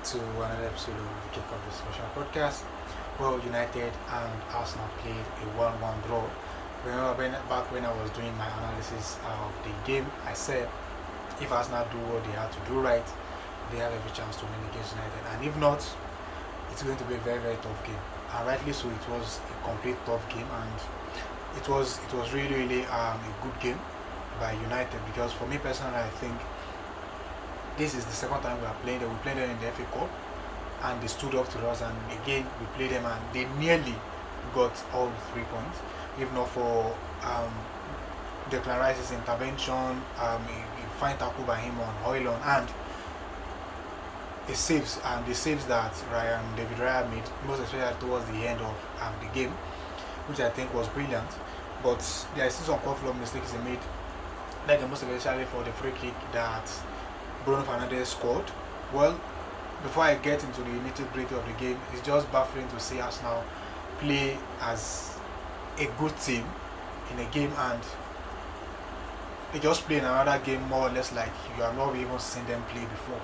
to another episode of the Kick Off Discussion podcast. Well, United and Arsenal played a 1-1 draw. Remember back when I was doing my analysis of the game, I said if Arsenal do what they have to do right, they have every chance to win against United. And if not, it's going to be a very, very tough game. And rightly so, it was a complete tough game, and it was really, really a good game by United, because for me personally, I think this is the second time we are playing them. We played them in the FA Cup and they stood up to us, and again we played them and they nearly got all 3 points, if not for Declan Rice's intervention, a fine tackle by him on Hojlund, and the saves that David Raya made, most especially towards the end of the game, which I think was brilliant. But there is still some couple of mistakes he made, like most especially for the free kick that Bruno Fernandes scored. Well, before I get into the nitty-gritty of the game, it's just baffling to see us now play as a good team in a game, and they just play in another game more or less like you have not even seen them play before.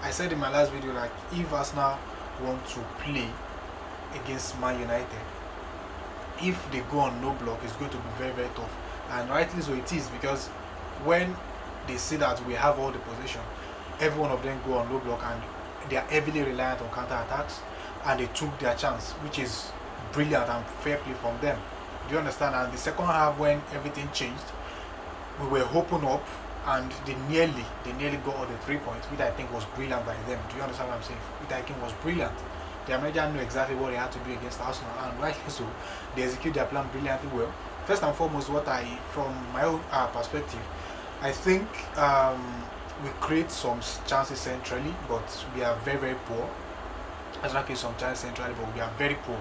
I said in my last video, like, if Arsenal want to play against Man United, if they go on no block, it's going to be very, very tough. And rightly so it is, because when they see that we have all the possession, every one of them go on low block and they are heavily reliant on counter attacks, and they took their chance, which is brilliant and fair play from them. Do you understand? And the second half, when everything changed, we were open up and they nearly got all the 3 points, which I think was brilliant by them. Do you understand what I'm saying? Which I think was brilliant. The American knew exactly what they had to do against Arsenal, and rightly so, they execute their plan brilliantly well. First and foremost, from my own perspective, I think we create some chances centrally, but we are very, very poor. As not create some chances centrally, but we are very poor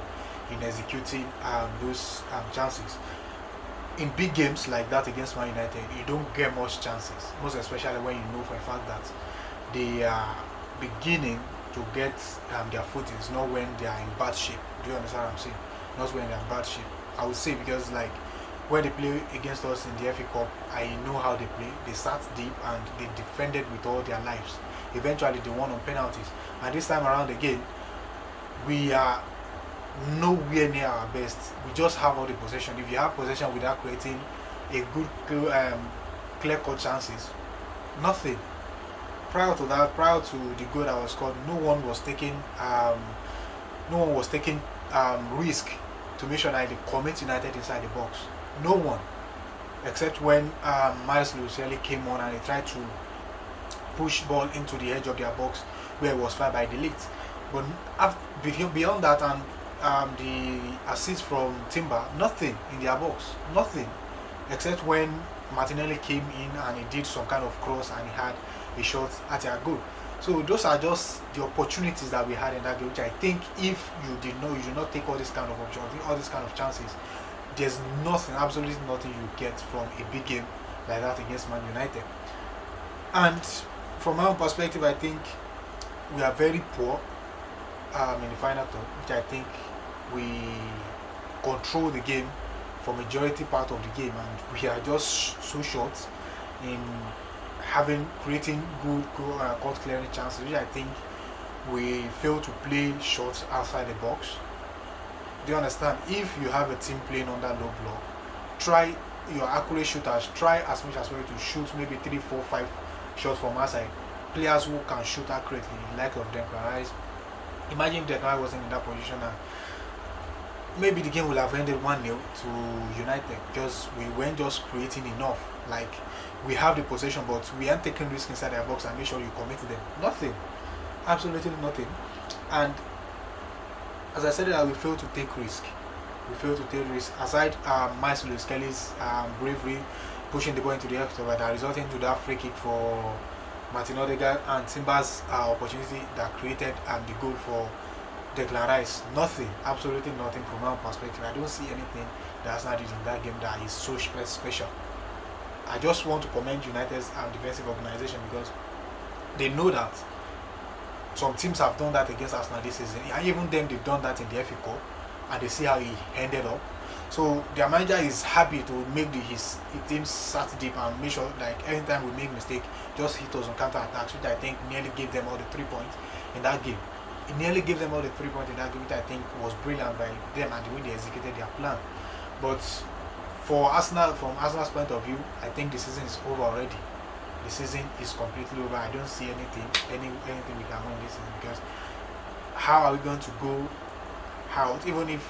in executing those chances. In big games like that against Man United, you don't get much chances, most especially when you know for a fact that they are beginning to get their footings, not when they are in bad shape. Do you understand what I'm saying? Not when they are in bad shape. I would say, because like when they play against us in the FA Cup, I know how they play. They sat deep and they defended with all their lives. Eventually, they won on penalties. And this time around again, we are nowhere near our best. We just have all the possession. If you have possession without creating a good, clear-cut chances, nothing. Prior to that, prior to the goal that was scored, no one was taking risk to make sure that they commit United inside the box. No one, except when Miles Lewis came on and he tried to push ball into the edge of their box where it was fired by the Ligt. But beyond that, and the assist from Timber, nothing in their box, nothing, except when Martinelli came in and he did some kind of cross and he had a shot at their goal. So those are just the opportunities that we had in that game, which I think if you did not take all this kind of opportunity, all these kind of chances, there's nothing, absolutely nothing you get from a big game like that against Man United. And from my own perspective, I think we are very poor in the final third, which I think we control the game for majority part of the game, and we are just so short in creating good court clearing chances, which I think we fail to play shots outside the box. Do you understand? If you have a team playing under low block, try your accurate shooters, try as much as possible to shoot maybe 3, 4, 5 shots from outside. Players who can shoot accurately, like of Declan Rice. Imagine if Declan Rice wasn't in that position, and maybe the game would have ended 1-0 to United, because we weren't just creating enough. Like, we have the possession, but we aren't taking risk inside their box and make sure you commit to them. Nothing. Absolutely nothing. And as I said, we fail to take risk. Aside Miles Lewis Kelly's bravery pushing the ball into the area that resulted into that free kick for Martin Odegaard, and Timber's opportunity that created the goal for Declan Rice. Nothing, absolutely nothing from my perspective. I don't see anything that Arsenal did in that game that is so special. I just want to commend United's defensive organization, because they know that some teams have done that against Arsenal this season, and even them, they've done that in the FA Cup, and they see how he ended up. So their manager is happy to make his team sat deep and make sure, like, anytime we make mistake, just hit us on counter attacks, which I think nearly gave them all the 3 points. in that game. He nearly gave them all the 3 points in that game, which I think was brilliant by them and the way they executed their plan. But for Arsenal, from Arsenal's point of view, I think the season is over already. The season is completely over. I don't see anything we can win this season, because how are we going to go out, even if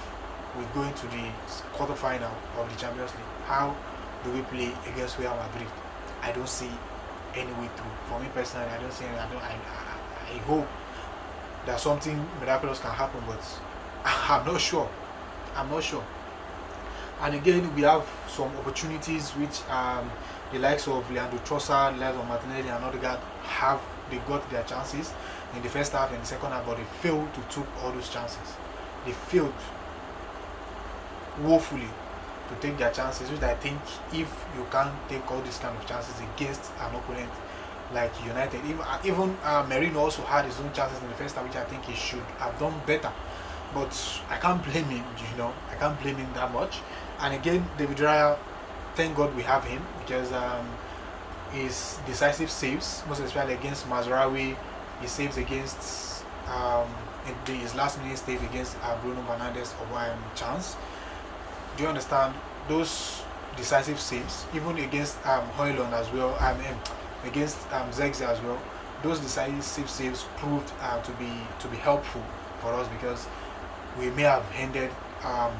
we go into the quarterfinal of the Champions League? How do we play against Real Madrid? I don't see any way through. For me personally, I don't see any. I hope that something miraculous can happen, but I'm not sure. I'm not sure. And again, we have some opportunities which the likes of Leandro Trossard, the likes of Martinelli and Odegaard they got their chances in the first half and the second half, but they failed to take all those chances. They failed woefully to take their chances, which I think if you can't take all these kind of chances against an opponent like United, even Merino also had his own chances in the first half, which I think he should have done better. But I can't blame him, I can't blame him that much. And again, David Raya, thank God we have him, because his decisive saves, most especially against Mazraoui, he saves against his last minute save against Bruno Fernandes or chance. Do you understand? Those decisive saves, even against Hojlund as well, against Zexi as well, those decisive saves proved to be helpful for us, because we may have ended up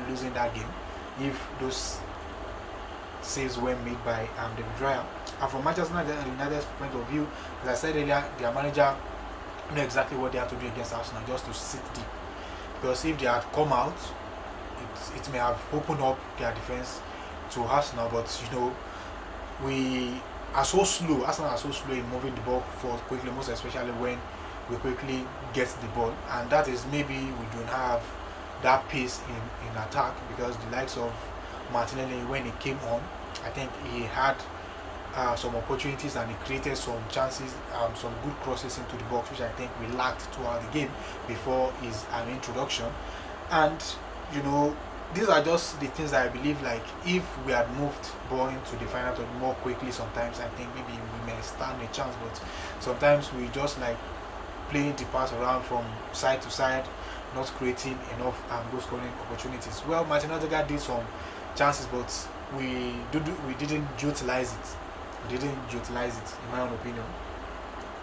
losing that game if those saves were made by David Raya. And from Manchester United's point of view, as I said earlier, their manager knew exactly what they had to do against Arsenal, just to sit deep. Because if they had come out, it may have opened up their defense to Arsenal. But we are so slow. Arsenal are so slow in moving the ball forward quickly, most especially when we quickly get the ball, and that is maybe we don't have that pace in attack, because the likes of Martinelli, when he came on, I think he had some opportunities and he created some chances, some good crosses into the box, which I think we lacked throughout the game before his introduction. And these are just the things that I believe, like, if we had moved ball into the final third more quickly, sometimes I think maybe we may stand a chance. But sometimes we just like playing the pass around from side to side, not creating enough goal scoring opportunities. Well, Martin Odegaard did some chances, but we didn't utilize it. We didn't utilize it, in my own opinion.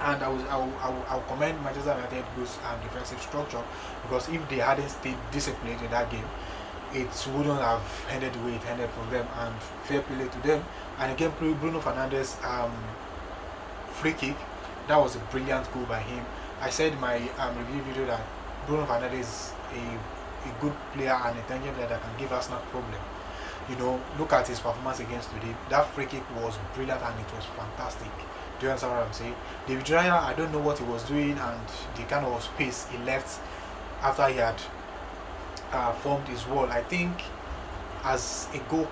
And I'll commend Manchester United Goals and defensive structure, because if they hadn't stayed disciplined in that game, it wouldn't have ended the way it ended for them, and fair play to them. And again, Bruno Fernandes free kick, that was a brilliant goal by him. I said in my review video that Bruno Fernandes is a good player and a tangible player that can give us no problem. Look at his performance against today. That free kick was brilliant and it was fantastic. Do you understand what I'm saying? David Raya, I don't know what he was doing and the kind of space he left after he had formed his wall. I think as a good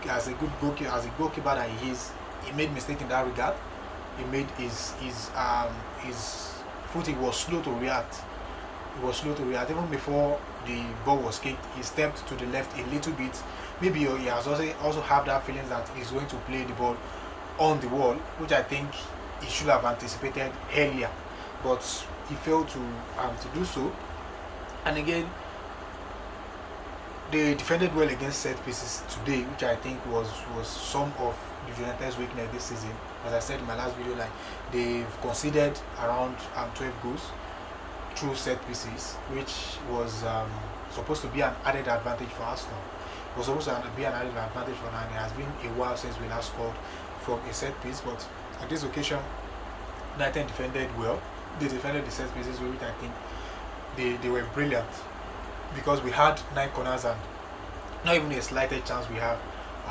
goalkeeper that he is, he made mistake in that regard. He made his footing was slow to react. He was slow to react. Even before the ball was kicked, he stepped to the left a little bit. Maybe he has also have that feeling that he's going to play the ball on the wall, which I think he should have anticipated earlier, but he failed to do so. And again, they defended well against set pieces today, which I think was some of the United's weakness this season. As I said in my last video, like, they've conceded around 12 goals through set pieces, which was supposed to be an added advantage for Arsenal. It was supposed to be an added advantage for them. It has been a while since we last scored from a set piece, but at this occasion, United defended well. They defended the set pieces, which I think they were brilliant, because we had 9 corners and not even a slighted chance we have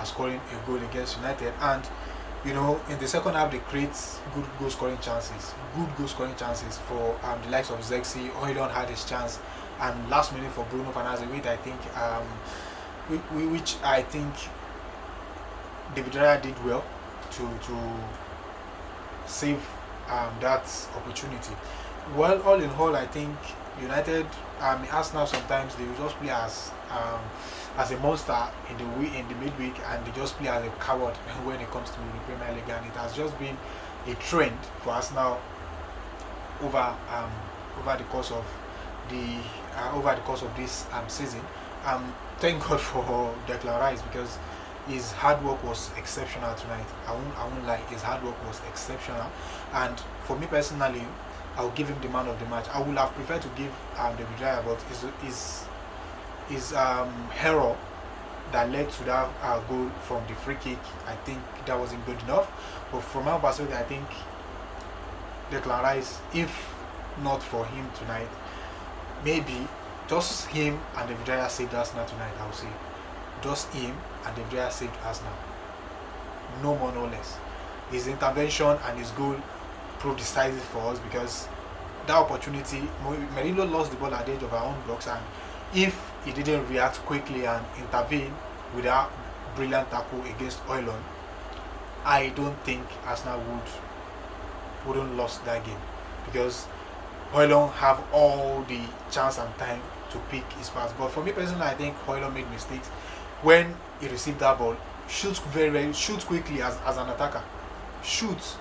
scoring a goal against United. And in the second half, they create good goal scoring chances for the likes of Zexi. Hojlund had his chance, and last minute for Bruno Fernandes, which I think David Raya did well to save that opportunity. Well, all in all, I think United, Arsenal, sometimes they will just play as a monster in the midweek, and they just play as a coward when it comes to the Premier League, and it has just been a trend for Arsenal over over the course of this season. Thank God for Declan Rice, because his hard work was exceptional tonight. I won't lie, his hard work was exceptional. And for me personally, I'll give him the man of the match. I would have preferred to give David Raya, but his error that led to that goal from the free kick, I think that wasn't good enough. But from my perspective, I think Declan Rice, if not for him tonight, maybe just him and David Raya saved Arsenal tonight. I would say just him and David Raya saved Arsenal, no more no less. His intervention and his goal proved decisive for us, because that opportunity, Merino lost the ball at the edge of our own box, and if he didn't react quickly and intervene with that brilliant tackle against Hojlund, I don't think Arsenal wouldn't lost that game, because Hojlund have all the chance and time to pick his pass. But for me personally, I think Hojlund made mistakes when he received that ball. Shoots shoots quickly as an attacker. Shoots.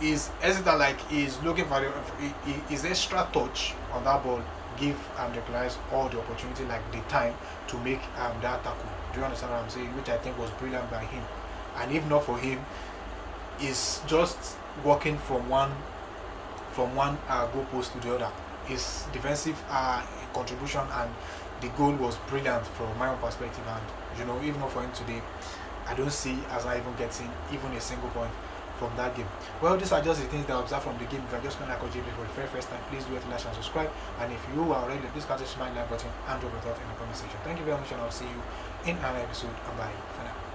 He's hesitant, like he's looking for his extra touch on that ball. Give Declan Rice all the opportunity, like the time to make that tackle. Do you understand what I'm saying? Which I think was brilliant by him. And if not for him, he's just walking from one goal post to the other. His defensive contribution and the goal was brilliant from my own perspective. And even not for him today, I don't see as I even getting even a single point from that game. Well, these are just the things that I observed from the game. If you're just going to like OJB for the very first time, please do it, like and subscribe. And if you are already, please consider my like button and drop a thought in the comment section. Thank you very much, and I'll see you in another episode. And bye for now.